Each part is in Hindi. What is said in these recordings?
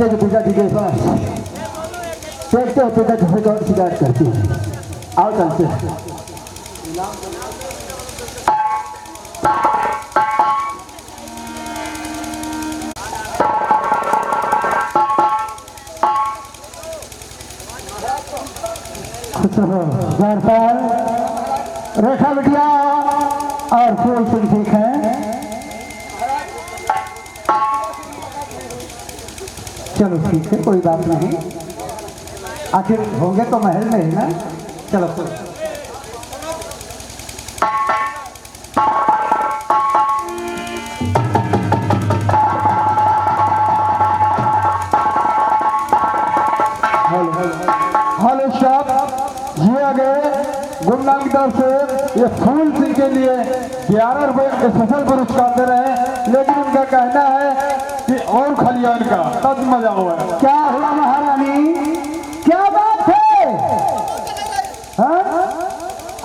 जानते कि पिता जी के पास देखते हो पिता जी से कौन शिकायत करती है। आओ चलते हैं। रेखा बिटिया और फूल सिंह ठीक है। चलो ठीक है, कोई बात नहीं, आखिर होंगे तो महल में ही ना। चलो हेलो साहब जी, आगे गुमनाम की तरफ से ये फूल सिंह के लिए 11 रुपए स्पेशल पुरस्कार दे रहे हैं, लेकिन उनका कहना है कि और खलियान का तब मजा हुआ। क्या हुआ महारानी, क्या बात है? हाँ?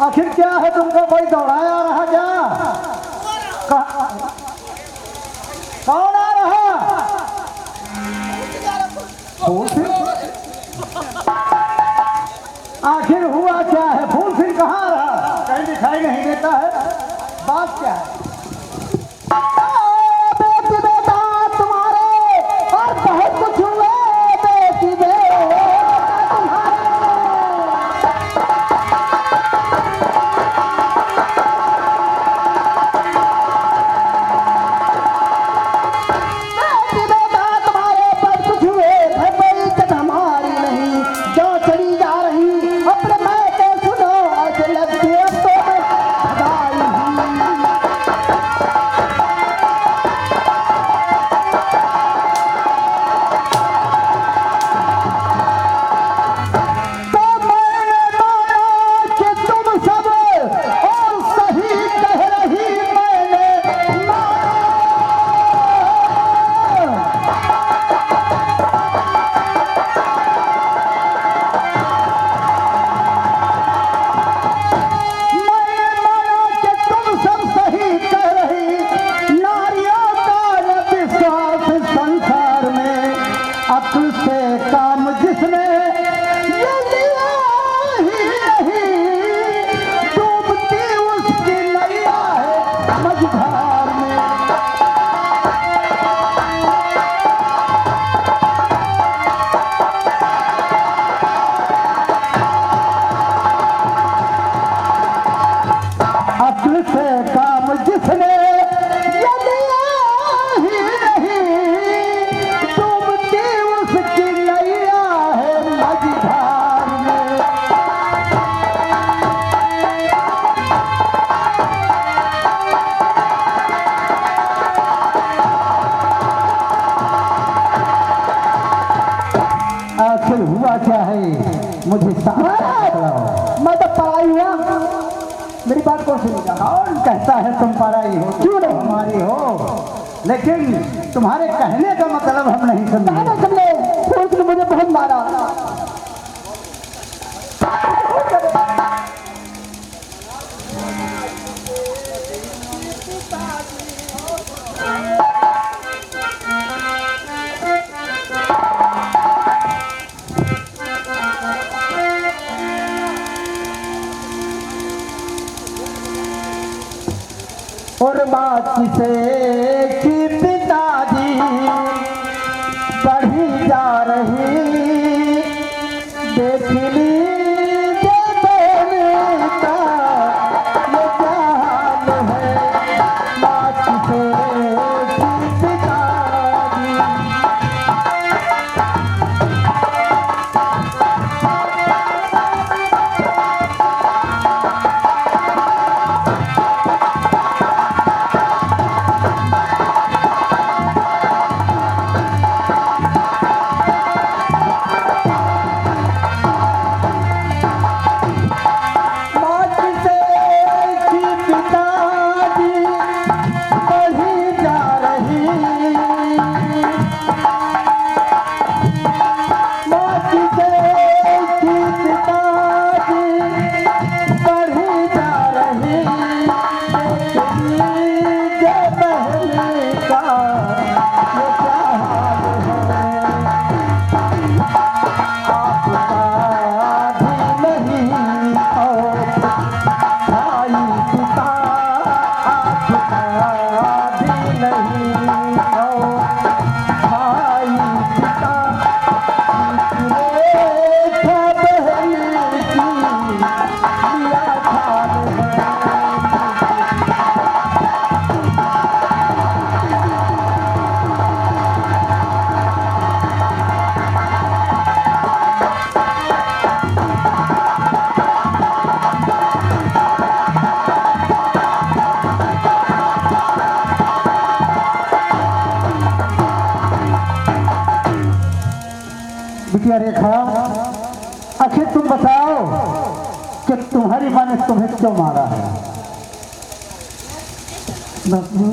आखिर क्या है, तुमको कोई दौड़ाया आ रहा क्या? कौन आ रहा? फूल सिंह? आखिर हुआ क्या है? फूल सिंह कहाँ रहा? कहीं दिखाई नहीं देता है, बात क्या है? बेटी बेटा तुम्हारे और बहुत कुछ हुए, बेटी बेटा तुम्हारे। बेटी बेटा तुम्हारे बहुत कुछ हुए, कोई इज्जत हमारी नहीं, जो चली जा रही अपने मैं के सुनो, आज लगती है तो हुआ क्या है, मुझे मैं तो पराई हुआ, मेरी बात कौन सुनेगा? कौन कहता है तुम पराई हो? क्यों नहीं हमारी हो, लेकिन तुम्हारे कहने का मतलब हम नहीं समझे। मुझे बहुत मारा। और बात किसे की पिताजी बढ़ी जा रही, देख लीजिए बेटा ये क्या हाल है, बात किसे की पिताजी। कि तुम्हारी माँ ने तुम्हें क्यों मारा है। बापू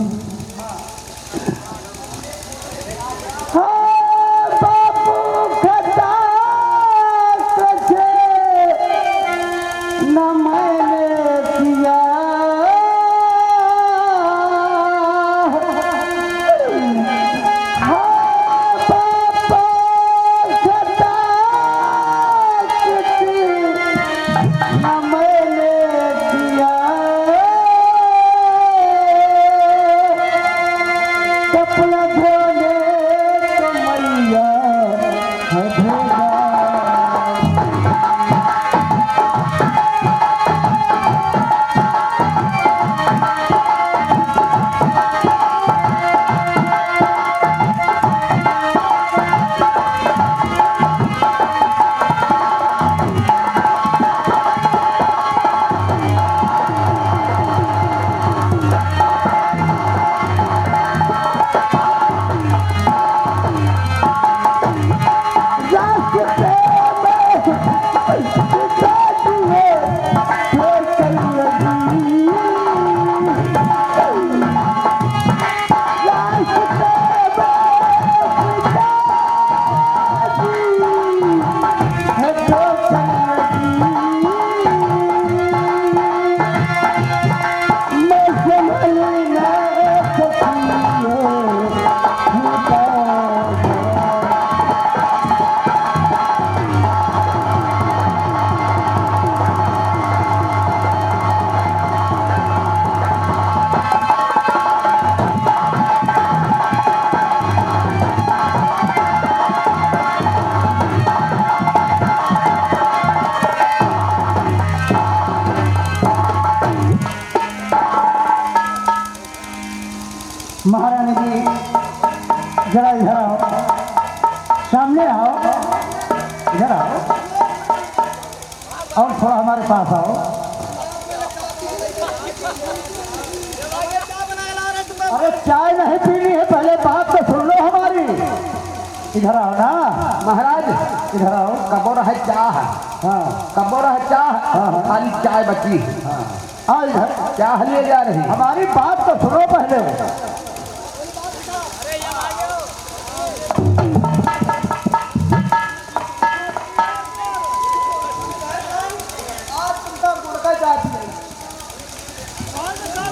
महारानी जी जरा इधर आओ, सामने आओ, इधर आओ और थोड़ा हमारे पास आओ। अरे चाय नहीं पीनी है, पहले बात तो सुन लो हमारी। इधर आओ ना महाराज, इधर आओ। कबोर है चाह, हाँ कबोर है चाह, हाँ। खाली चाय बची, आओ इधर। चाह ले जा रही। हमारी बात तो सुनो पहले।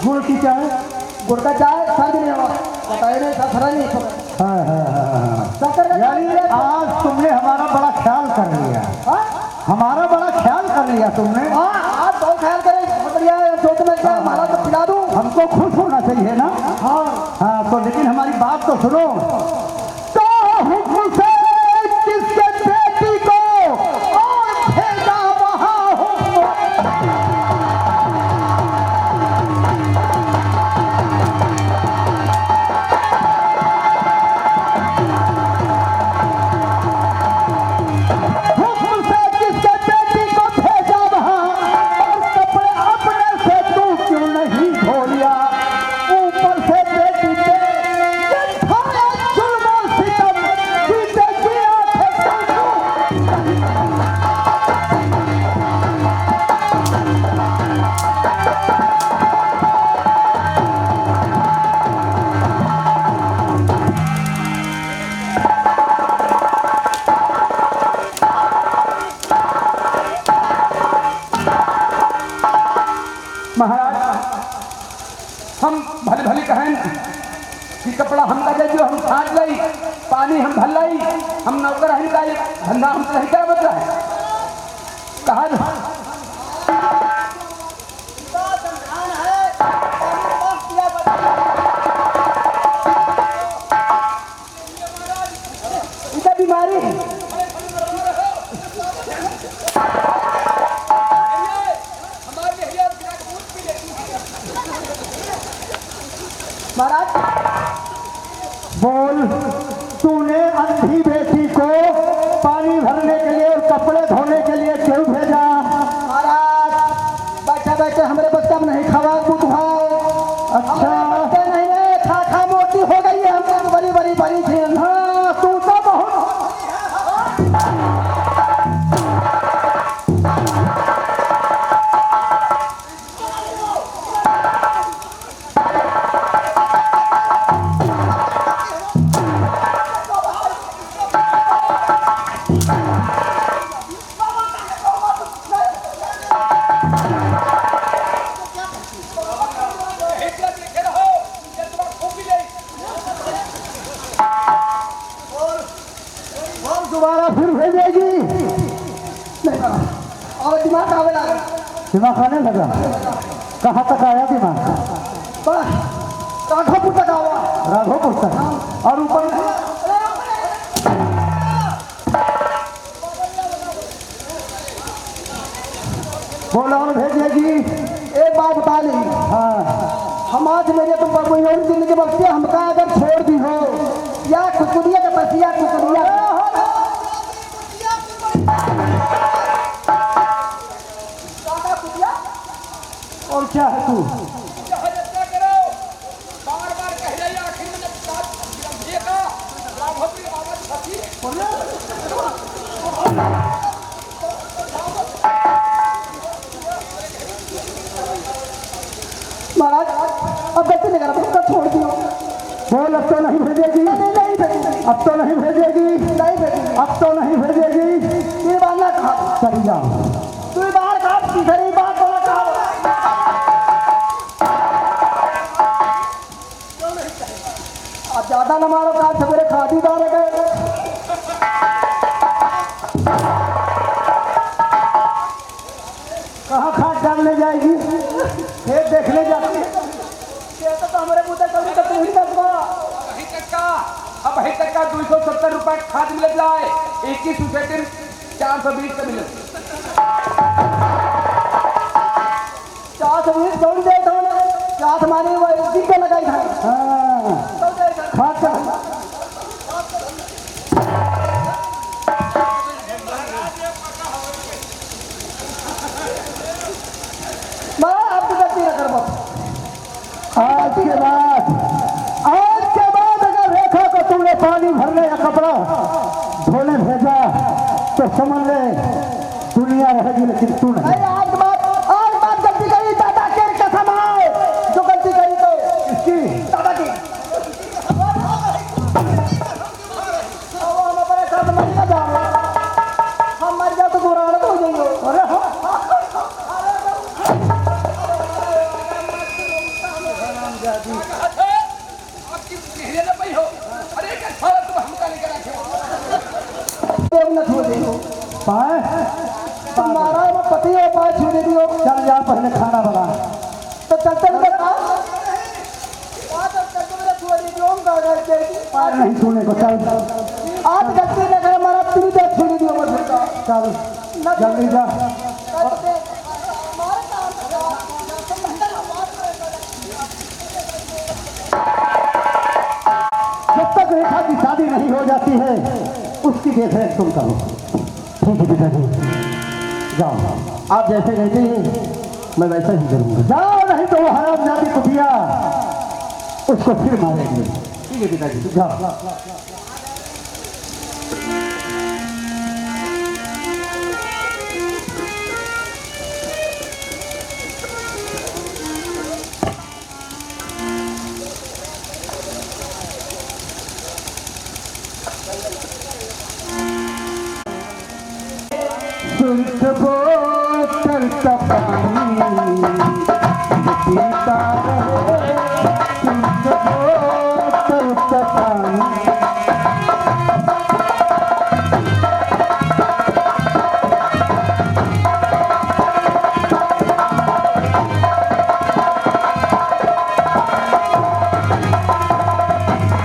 गुड़ की चाय, गुड़ का चाय सर्द नहीं हुआ, बताए नहीं सफरा नहीं। हाँ। यानी आज तुमने हमारा बड़ा ख्याल कर लिया। हमारा बड़ा ख्याल कर लिया तुमने। आप बहुत ख्याल करें, बहुत बढ़िया है। तो तुम्हें क्या माला तो पिला दूं। हमको खुश होना चाहिए ना। हाँ हाँ, तो लेकिन हमारी बात तो सुनो। तो हुक्म से किसके बेटी को और भेजा वहाँ हुक्म। हुक्म से किसके बेटी को भेजा वहाँ, और कपड़े अपने से तू क्यों नहीं धो लिया। ऊपर से बेटी पे ये ठाया जुल्म और सितम, जीते जी आंखें तू। महाराज, हम भले भले कहें कि कपड़ा हम का जो हम छाट लाई, पानी हम भर लाई, हम नौकर हम का धंधा हम नहीं कर बच रहा है। कहा इधर बीमारी है। महाराज बोल, तूने अंधी बेटी को पानी भरने के लिए और कपड़े धोने के लिए क्यों भेजा। महाराज, बैठे बैठे हमारे बच्चा में नहीं खवा दूध भाव। अच्छा नहीं है, खा खा मोटी हो गई है, हमको बड़ी बड़ी बड़ी थी। हाँ, तू तो बहुत और दिमाग आवे लगा। दिमाग आने लगा। कहाँ तक आया दिमाग? बस राघोपुर तक आवा। राघोपुर तक। और ऊपर बोला और भेजेगी। एक बात बता ली, हाँ हम आज मेरे तुम पर कोई और जिंदगी बख्शे हमका अगर छोड़ दी हो या कुकुरिया का बसिया कुकुरिया और क्या है तू? महाराज अब गलती नहीं करा, तुमका छोड़ दियो। बोल अब तो नहीं भेजेगी। नहीं भेजेगी, अब तो नहीं भेजेगी। नहीं भेजेगी। अब तो नहीं भेजेगी। ये बात ना कहा, चली जाओ। तू बाहर कहा, तीसरी बात बोला कहा। अब ज्यादा न मारो, कहा सवेरे खादीदार है गए। कहाँ खाद डालने जाएगी? खेत देखने जाती है। तो हमारे मुँह तक कभी तक नहीं करता। अब अभी तक का 270 रुपए खाद मिल जाए, 21 रुपए 420 का मिले। 420 दौड़ दे तो चार हमारी वो एक दिन का लगाई था। हाँ खाद का मैं आपकी गलती न कर बस। आज के बाद अगर रेखा को तुमने पानी भरने या कपड़ा धोने भेजा तो समझ ले दुनिया रहेगी लेकिन तू नहीं। अरे आज बात गलती करी, दादा के कसम है जो गलती करी तो इसकी दादा की। अब हम अपने साथ मर न जाओ, हम मर जाओ तो गुरान हो जाइए। अरे हाँ न छोड़ दियो, पाए तुम्हारा वो पति हो पाए छोड़ दियो। चल जा पहले खाना बना। तो चलते हुए पार नहीं छूने को चल आज गलती न करे, हमारा पीढ़ी पे छोड़ दियो। चल जल्दी जा। जब तक रेखा की शादी नहीं हो जाती है उसकी देखरेख तुम करो। ठीक है पिताजी जाओ। आप जैसे कहते हैं मैं वैसा ही करूंगा। जाओ नहीं तो वो हराम जाती कुटिया उसको फिर मारेंगे। ठीक है पिताजी जाओ। शुद्ध बोतल का पानी पीता रहे, शुद्ध बोतल का पानी।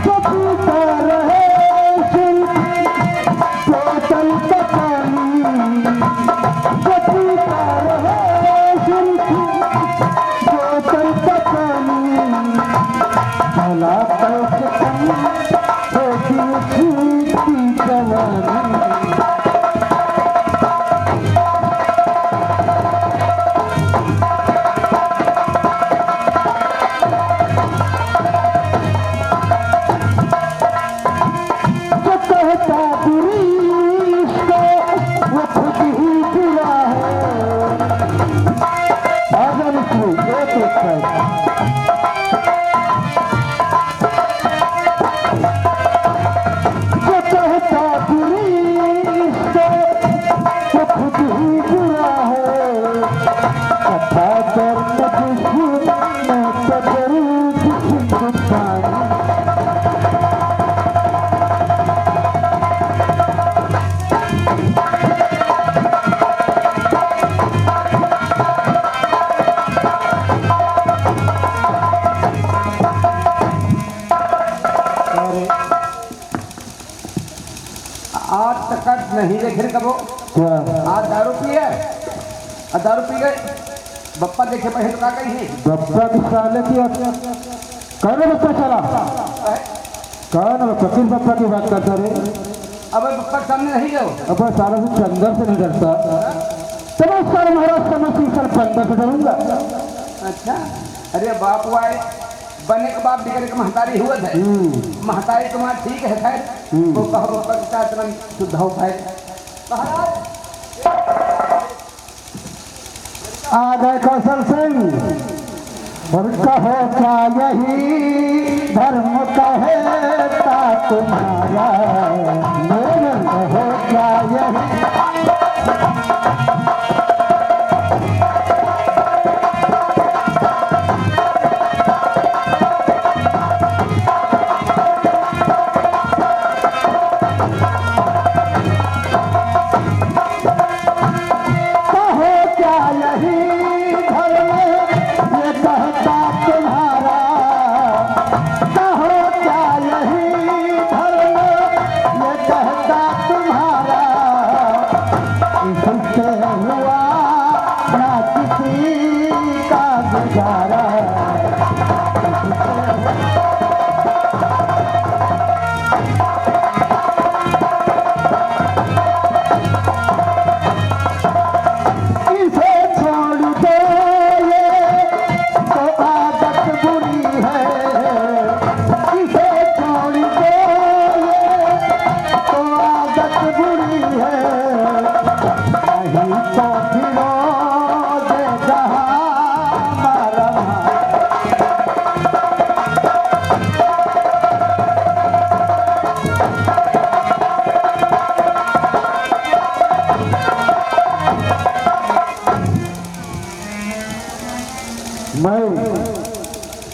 जो पीता रहे शुद्ध बोतल का पानी, जो पीता रहे शुद्ध दारू पिए और दारू पी गए बप्पा देखे पहले तो का कही है बप्पा की साले की कहने बप्पा चला कौन बप्पा किस बप्पा की बात करता रे अब बप्पा के सामने नहीं गए अब सारा से चंदर से नहीं डरता तब सर महाराज समझ सर बंदर से डरूंगा। अच्छा अरे बाप आए बने के बाप डिगरे के महतारी हुआ है महतारी तुम्हारा ठीक है खैर वो कहो बप्पा के साथ तुरंत शुद्ध हो पाए महाराज आ गए कौशल सिंह और कहो क्या यही धर्म कहता तुम्हारा मेरे कहो क्या यही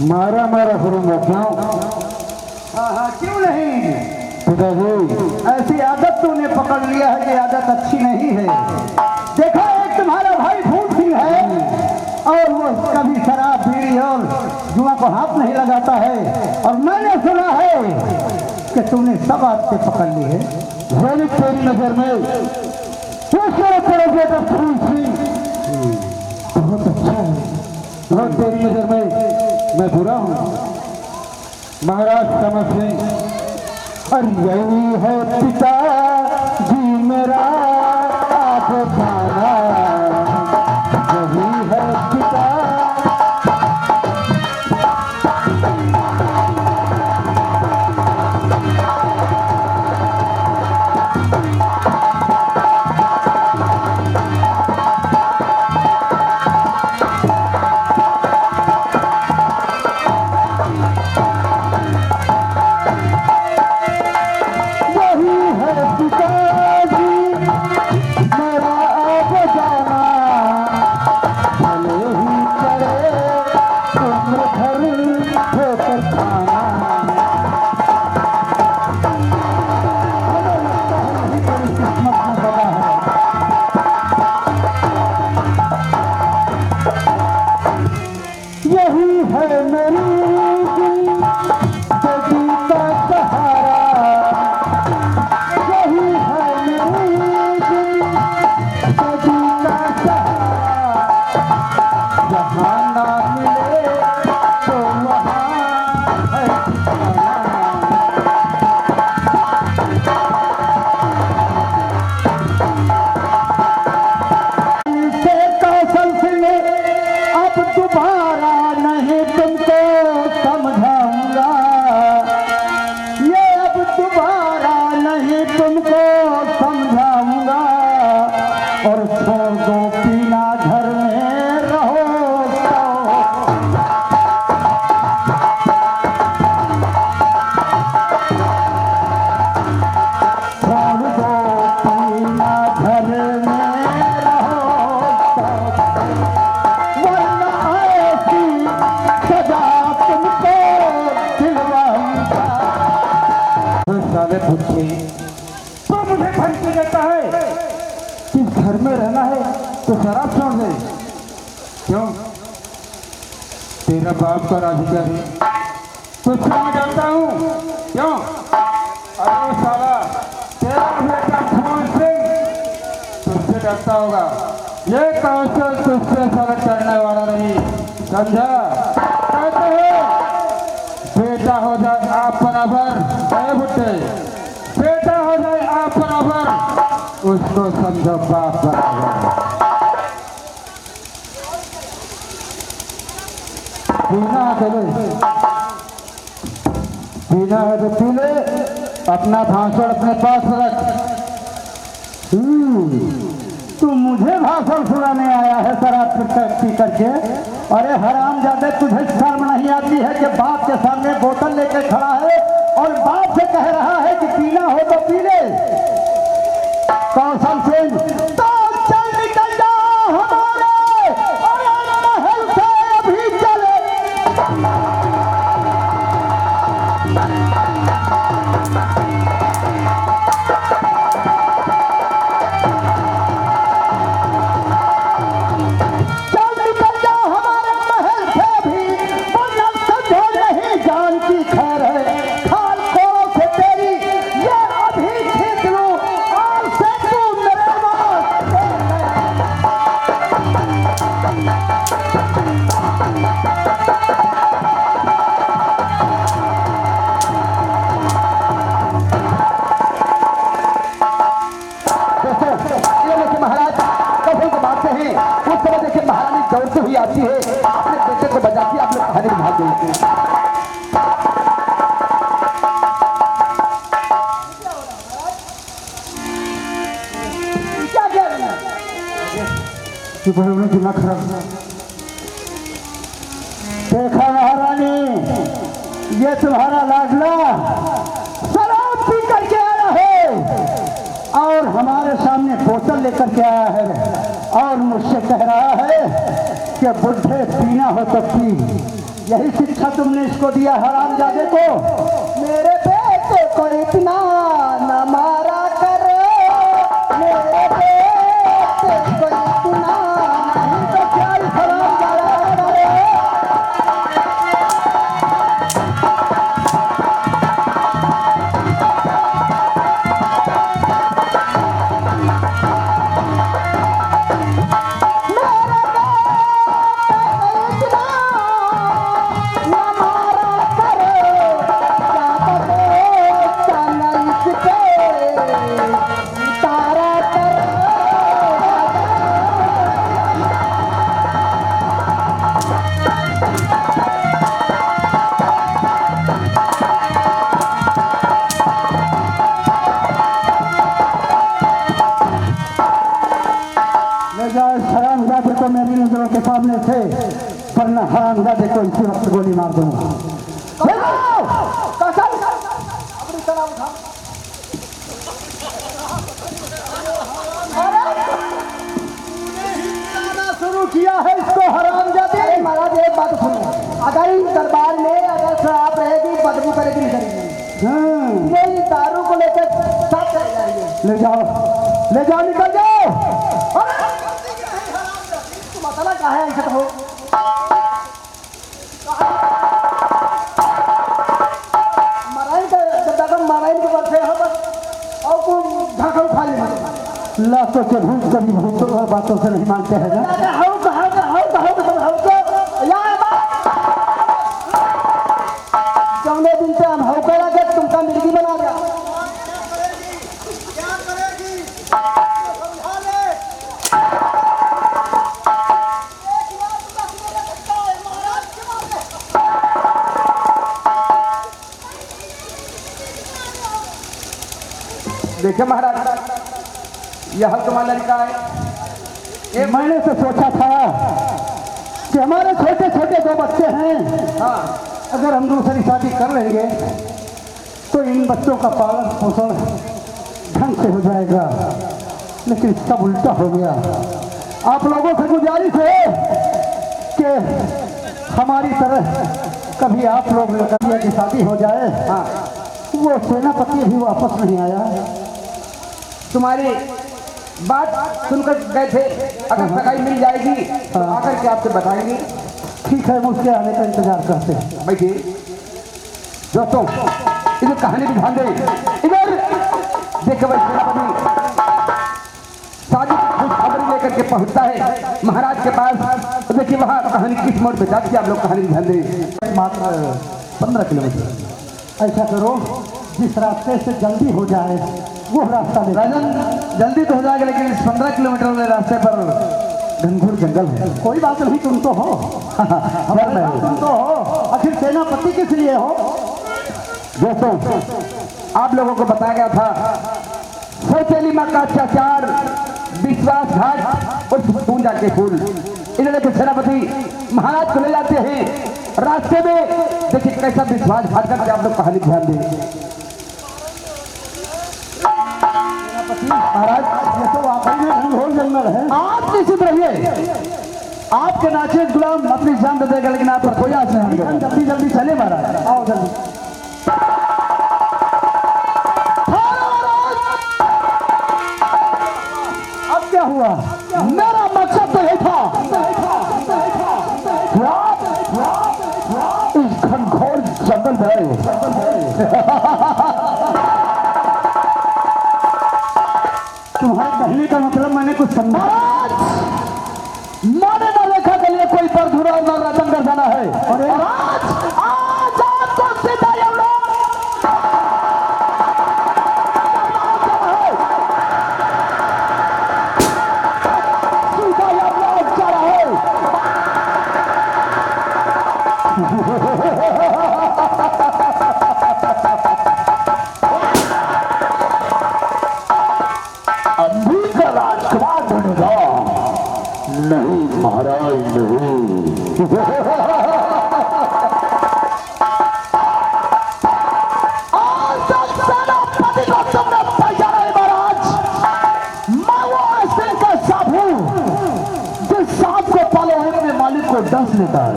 मारा मारा करूंगा क्यों? हाँ क्यों नहीं पिताजी ऐसी आदत तूने पकड़ लिया है कि आदत अच्छी नहीं है। देखो एक तुम्हारा भाई फूल सिंह है और वो कभी शराब बीड़ी और जुआ को हाथ नहीं लगाता है और मैंने सुना है कि तूने सब आदतें पकड़ ली है। जैनिक तेरी नजर में दूसरा तेरा बेटा फूल सिंह बहुत अच्छा है और तेरी नजर में मैं बुरा हूँ महाराज समझ लें और यही है पिता जी मेरा आप खाना यही है पिता तो मुझे धमकी देता है कि घर में रहना है तो शराब छोड़ दे। क्यों? तेरा बाप का राधिकारी तो मैं जानता हूँ। क्यों? अरे साला तेरा बेटा फूल सिंह तुझसे करता होगा। ये कौशल तुझसे सरल करने वाला नहीं, समझा? कहते हैं बेटा हो जाए आप बराबर, बुट्टे बेटा हो जाए आप बराबर, उसको समझो बाप बराबर। पीना है तो पी ले, अपना भाषण अपने पास रख। तू मुझे भाषण सुनाने आया है शराब पी करके? अरे हरामजादे, तुझे शर्म नहीं आती है कि बाप के सामने बोतल लेकर खड़ा है और बाप से कह रहा है कि पीना हो तो पी ले? कौशल सिंह, तो चल निकल जा हमारे महल से अभी चले। दौड़ती हुई आती है, अपने बेटे को बचाती है, आप लोग कहानी भाग देते हैं। दिमाग खराब। देखा महारानी, ये तुम्हारा लाडला शराब पी करके आया है और हमारे सामने बोतल लेकर के आया है और मुझसे कह रहा है कि बुढ़े पीना हो तो पी। यही शिक्षा तुमने इसको दिया हरामजादे को? मेरे बेटे को इतना न मारा करो, मेरे बेटे को इतना नहीं तो क्या हरामजादा करे। हरामजादे को मेरी नजरों के सामने थे, पर न हरामजादे को इसी वक्त गोली मार दूंगा। शुरू किया है इसको हरामजादे। महाराज एक बात सुनो, अगर इस दरबार में अगर शराब रहेगी बदबू करेगी नहीं करेगी, यही दारू को लेकर साथ चले जाएंगे। ले जाओ निकल जाओ। मसला क्या है ऐसा हो? मराइन का जब मराइन के बच्चे हो बस और को ढाका उठा ले। लाशों के भूत कभी भूत बातों से नहीं मानते हैं ना। चौदह दिन से हम हौका लगे तुमका मिर्गी बना दिया। देखिए महाराज, यह तुम्हारा लड़का है। मैंने तो सोचा था कि हमारे छोटे छोटे दो बच्चे हैं, हाँ, अगर हम दूसरी शादी कर लेंगे तो इन बच्चों का पालन पोषण ढंग से हो जाएगा, लेकिन सब उल्टा हो गया। आप लोगों से गुजारिश है कि हमारी तरह कभी आप लोग कभी की शादी हो जाए। हाँ, वो सेनापति भी वापस नहीं आया। तुम्हारी बात सुनकर गए थे, अगर सगाई मिल जाएगी तो आकर के आपसे बताएंगे। ठीक है, उसके आने का इंतजार करते हैं। बैठिए दोस्तों, इधर कहानी भी ध्यान दे। इधर देखो भाई, सेनापति शादी लेके पहुंचता है महाराज के पास। तो देखिए वहाँ कहानी किस मोड़ पे जाती है, आप लोग कहानी ध्यान दें। मात्र 15 किलोमीटर। ऐसा करो जिस रास्ते से जल्दी हो जाए वो रास्ता ले। राजन जल्दी तो हो जाएगा, लेकिन इस 15 किलोमीटर वाले रास्ते पर घनघोर जंगल है। कोई बात नहीं, तुम तो हो हमारे साथ, तुम तो हो। आखिर सेनापति किस लिए हो? दोस्तों आप लोगों को बताया गया था सौतेली माँ का अत्याचार, विश्वासघात और पूंजा के फूल। इन्हें लेकर सेनापति महाराज को ले जाते हैं। रास्ते में देखिए कैसा विश्वासघात करके आप लोग कहानी ध्यान दें। महाराज ये तो वाकई में घनघोर जंगल है। आप निश्चित रहिए, आपके नाचे गुलाम अपनी जान दे देगा, लेकिन आप पर कोई आस नहीं होगा। जल्दी जल्दी चले महाराज, आओ जल्दी। अब क्या हुआ? मेरा मकसद तो यही था इस घनघोर जंगल में तुम्हारे कहने का मतलब मैंने कुछ समझा। माने न लेखा के लिए कोई पर धुरा न रतन कर जाना है। अरे आज आपको सीधा नहीं महाराज नहीं। आज तक सेनापति को तुमने पहचाना है महाराज। मैं वो ऐसे का सांप हूँ जिस सांप को पालो है अपने मालिक को डस लेता है।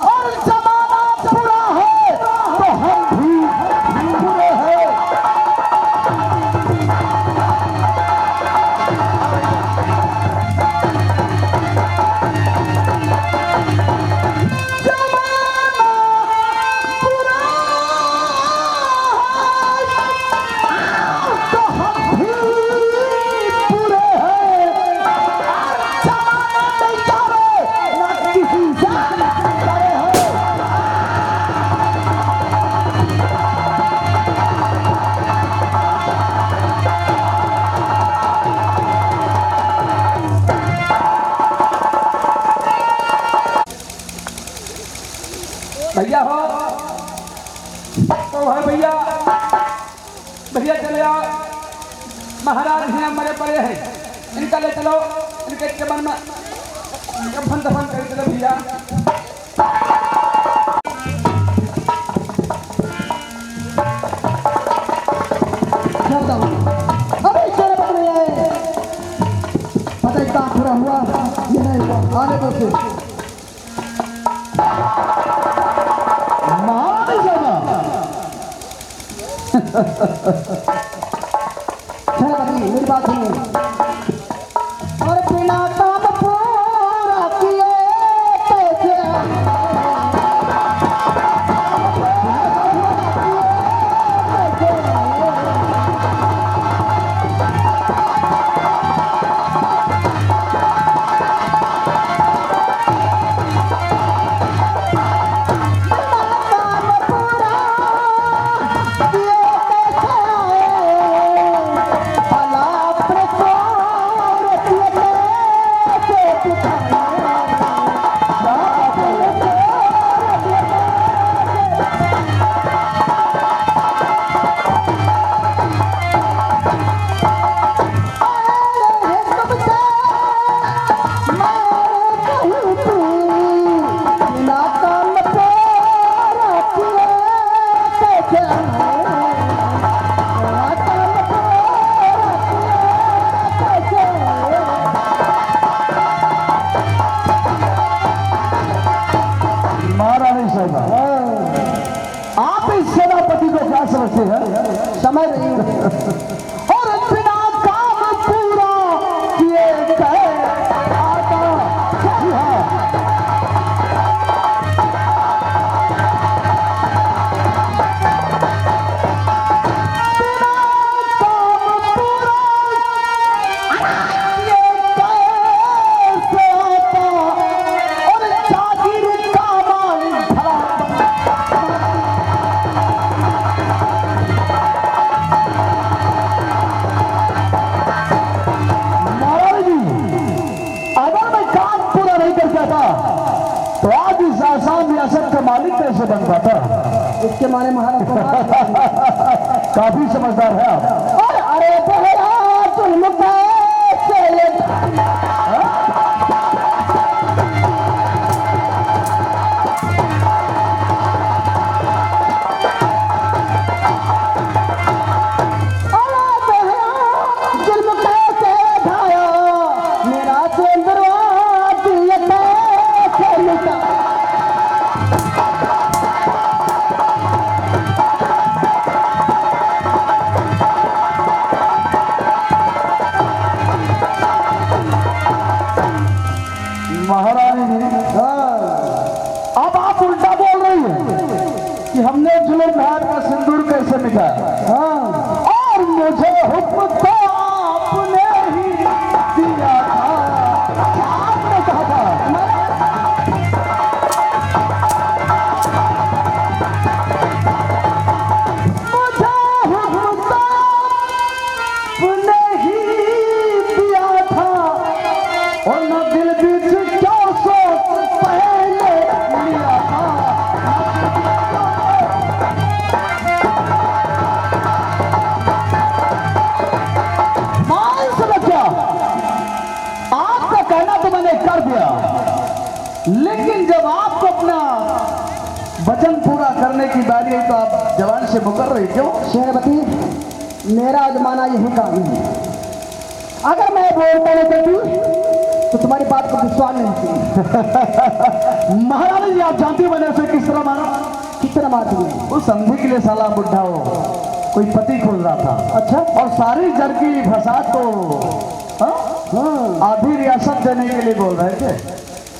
और जमाना बुरा है तो हम भी बुरे हैं। भैया हो तो है भैया, भैया चले आओ। महाराज यहाँ मरे पड़े हैं, इनका ले चलो, इनके चमन में कफन दफन कर चलो भैया। अबे चल पकड़े आए, पता ही काम पूरा हुआ। ये नहीं हुआ, आने को से मेरी बात सुनिए। और बिना काम पूरा किए कैसे भला प्रसन्न रियासत का मालिक कैसे बन पाता? इसके माने महाराज को काफी समझदार है आप। और अरे बहरा जुल्म कैसे महारानी जी, अब आप उल्टा बोल रही हैं कि हमने जुल्म भार का सिंदूर कैसे मिटाया। और मुझे हुक्म तो आपने ही दिया था। आपने कहा था मुझे हुक्म तो आपने ही दिया था, और न दिल बीच क्यों सो पहले लिया था। मान समझा, आपका कहना तो मैंने कर दिया, लेकिन जब आपको अपना वचन पूरा करने की बारी आई तो आप जवान से मुकर रही क्यों? शेरपति मेरा अजमाना यही काम है। अगर मैं बोलता नहीं करती तो तुम्हारी बात को विश्वास नहीं होती। महारानी जी, आप जानती हो मैंने उसे किस तरह मारा? कितना मार तुम्हें? उस संधि के लिए साला बुढ़ा हो कोई पति खोज रहा था। अच्छा, और सारी जरगी फसाद को आधी रियासत देने के लिए बोल रहे थे।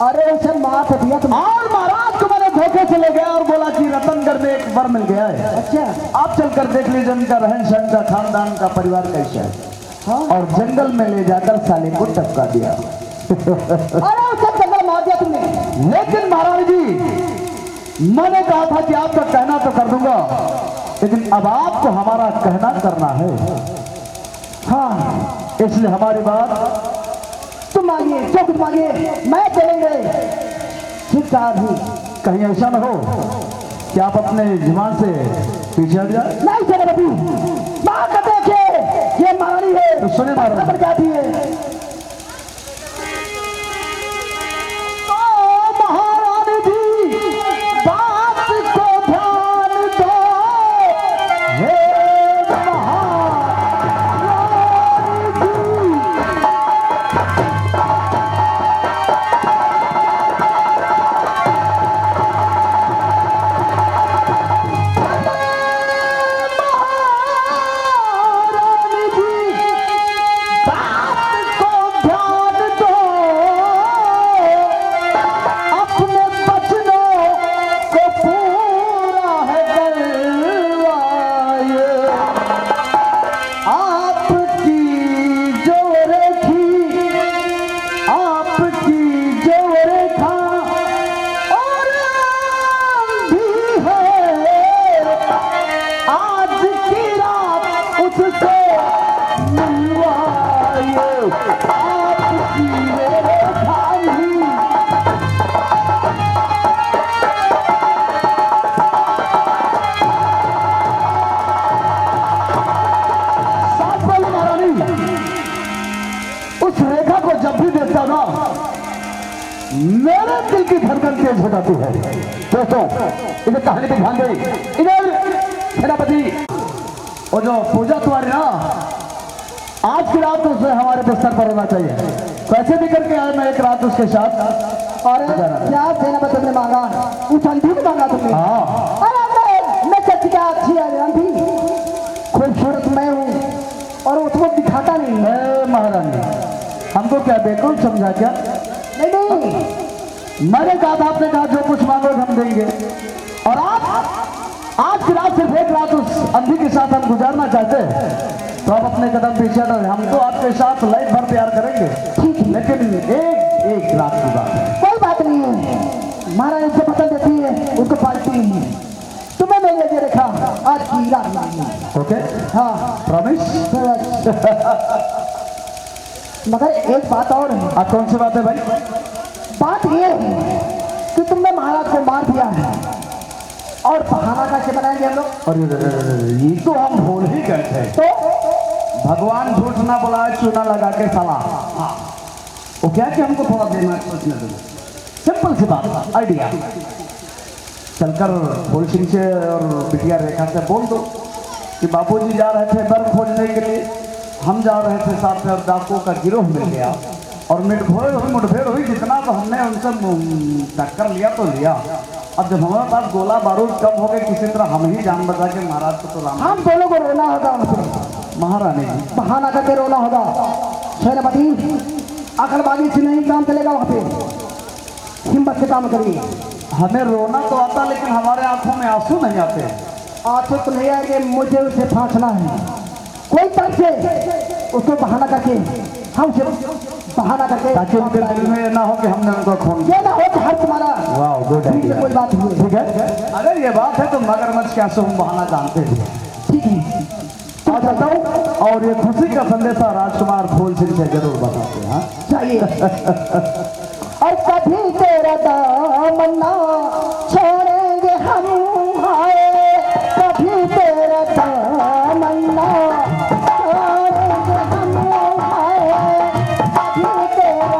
अरे उसे मार दिया तुम। और महाराज को मैंने धोखे से ले गया और बोला कि रतनगढ़ में एक वर मिल गया है। अच्छा, आप चलकर देख लीजिए उनका रहन सहन का, खानदान का, परिवार कैसा है। हाँ। और जंगल में ले जाकर साले को टपका दिया। अरे उसे जंगल मार दिया तुमने। लेकिन महाराज जी, मैंने कहा था कि आपका कहना तो कर दूंगा, लेकिन अब आपको हमारा कहना करना है। हाँ, इसलिए हमारी बात तुम मांगिए, जो कुछ मांगिए मैं देंगे। ठीक ही कहीं ऐसा न हो कि आप अपने जुबान से पीछे हट जाए। नहीं सेनापति, मां का देखिए, ये महारानी है तो सुने महाराज, बढ़ जाती है। ओ महारानी जी, बात को ध्यान दो। हे महारानी जी, उस रेखा को जब भी देखता ना, मेरे दिल की धड़कन तेज हो जाती है। दोस्तों, इधर कहानी पे ध्यान दे। इधर सेनापति, और जो पूजा तुम्हारी ना, आज की रात उसे हमारे बिस्तर पर होना चाहिए। कैसे भी करके आए, मैं एक रात उसके साथ। और क्या सेनापति तुमने मांगा? उस अंधी को मांगा तुमने? हाँ, अरे मैं सच क्या अच्छी है अंधी, खूबसूरत मैं हूँ और वो तुमको दिखाता नहीं है। महारानी, हमको क्या बेवकूफ समझा क्या? नहीं नहीं, मैंने कहा था, आपने कहा जो कुछ मांगो हम देंगे। और आप आज की रात सिर्फ एक रात उस अंधी के साथ हम गुजारना चाहते हैं, तो आप अपने कदम पीछे हटाओ। हम तो आपके साथ लाइफ भर प्यार करेंगे, ठीक है, लेकिन एक रात की बात है। कोई बात नहीं है। महाराज से पसंद देती है, उनको पालती है। तुम्हें मैंने ये देखा आज की रात में। ओके, हाँ, प्रॉमिस। मगर एक बात और है। कौन सी बात है भाई? बात ये है कि तुमने महाराज को मार दिया है और बहाना कैसे बनाएंगे हम लोग? अरे ये तो हम भूल ही गए थे। तो भगवान झूठ ना बोला चूना लगा के साला। वो क्या कि हमको थोड़ा दिमाग सोचने दो। सिंपल सी बात, आइडिया। चलकर फूल सिंह से और बिटिया रेखा से बोल दो कि बापूजी जा रहे थे बर खोजने के लिए, हम जा रहे थे साथ में और डाकुओं का गिरोह मिल गया और मुठभेड़ हुई जितना तो हमने उनसे टक्कर लिया तो लिया। अब जब हमारे पास गोला बारूद कम हो गए किसी तरह हम ही जान बचा के महाराज को तो राम हम दोनों को रोना होगा उनसे, महारानी जी बहाना करके रोना होगा। सेनापति अकलबाजी से नहीं काम चलेगा, वहाँ पे हिम्मत से काम करिए। हमें रोना तो आता लेकिन हमारे आंखों में आंसू नहीं आते। आंसू तो नहीं आएंगे, मुझे उसे फांसना है कोई तरह से, उसको बहाना करके हमसे बहाना करके, ताकि उनके दिल में ये ना हो कि हमने उनको खून ये ना हो कि हर तुम्हारा वाह गुड आइडिया। कोई बात हुई। ठीक है, अगर ये बात है तो मगरमच्छ के आंसू हम बहाना जानते हैं। ठीक है, तो बताऊं, और ये खुशी का संदेशा राजकुमार फूल सिंह से जरूर बताते हैं। हाँ? चाहिए। और कभी तेरा दामना छोड़ेंगे हम, हाय कभी तेरा दामना छोड़ेंगे हम, हाय कभी तेरा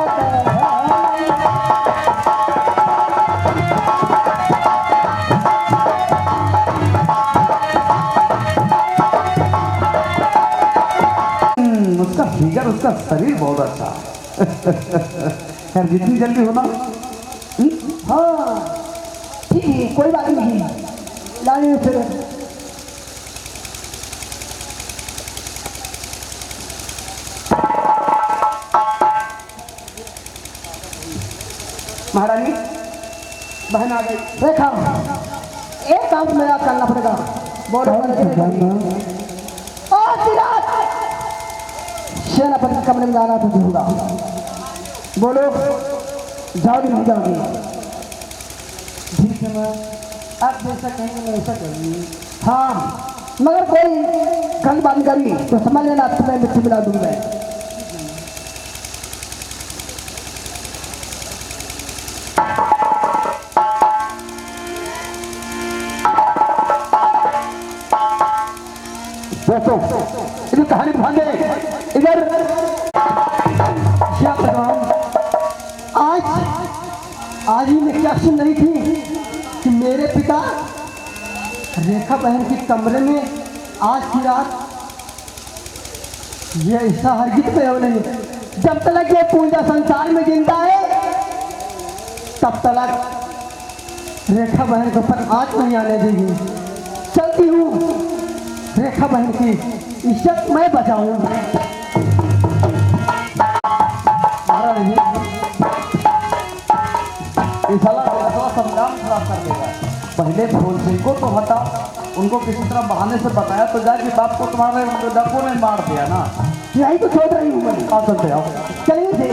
उसका फिगर, उसका शरीर बहुत अच्छा। खैर जितनी जल्दी होना। हाँ ठीक है, कोई बात नहीं, लाइए फिर। महारानी बहन आ गई। देखा, एक काम मेरा करना पड़ेगा। बोलो सेनापति के कमरे में जाना तो होगा। बोलो जाओगे नहीं जाओगे? ठीक है मैं, आप जैसा कहेंगे मैं ऐसा करूँगी। हाँ मगर कोई गंद बात करी तो समझ लेना, तुम्हें मिट्टी मिला दूंगा मैं। दोस्तों इधर कहानी ध्यान दे, इधर क्या भगवान, आज ही मैं क्या सुन रही थी कि मेरे पिता रेखा बहन के कमरे में आज की रात, ये ऐसा हरगिज पे हो नहीं। जब तक ये पूजा संसार में जिंदा है तब तक रेखा बहन के ऊपर आँच नहीं आने देगी। चलती हूँ, रेखा बहन की इज्जत मैं बचाऊँ। संग्राम खड़ा कर देगा। पहले फूल सिंह को तो हटा, उनको किसी तरह बहाने से बताया तो जाए कि बाप को तुम्हारे डाकुओं ने मार दिया ना। यही तो सोच रही हूँ मैं। आ चलते आओ। चलिए थे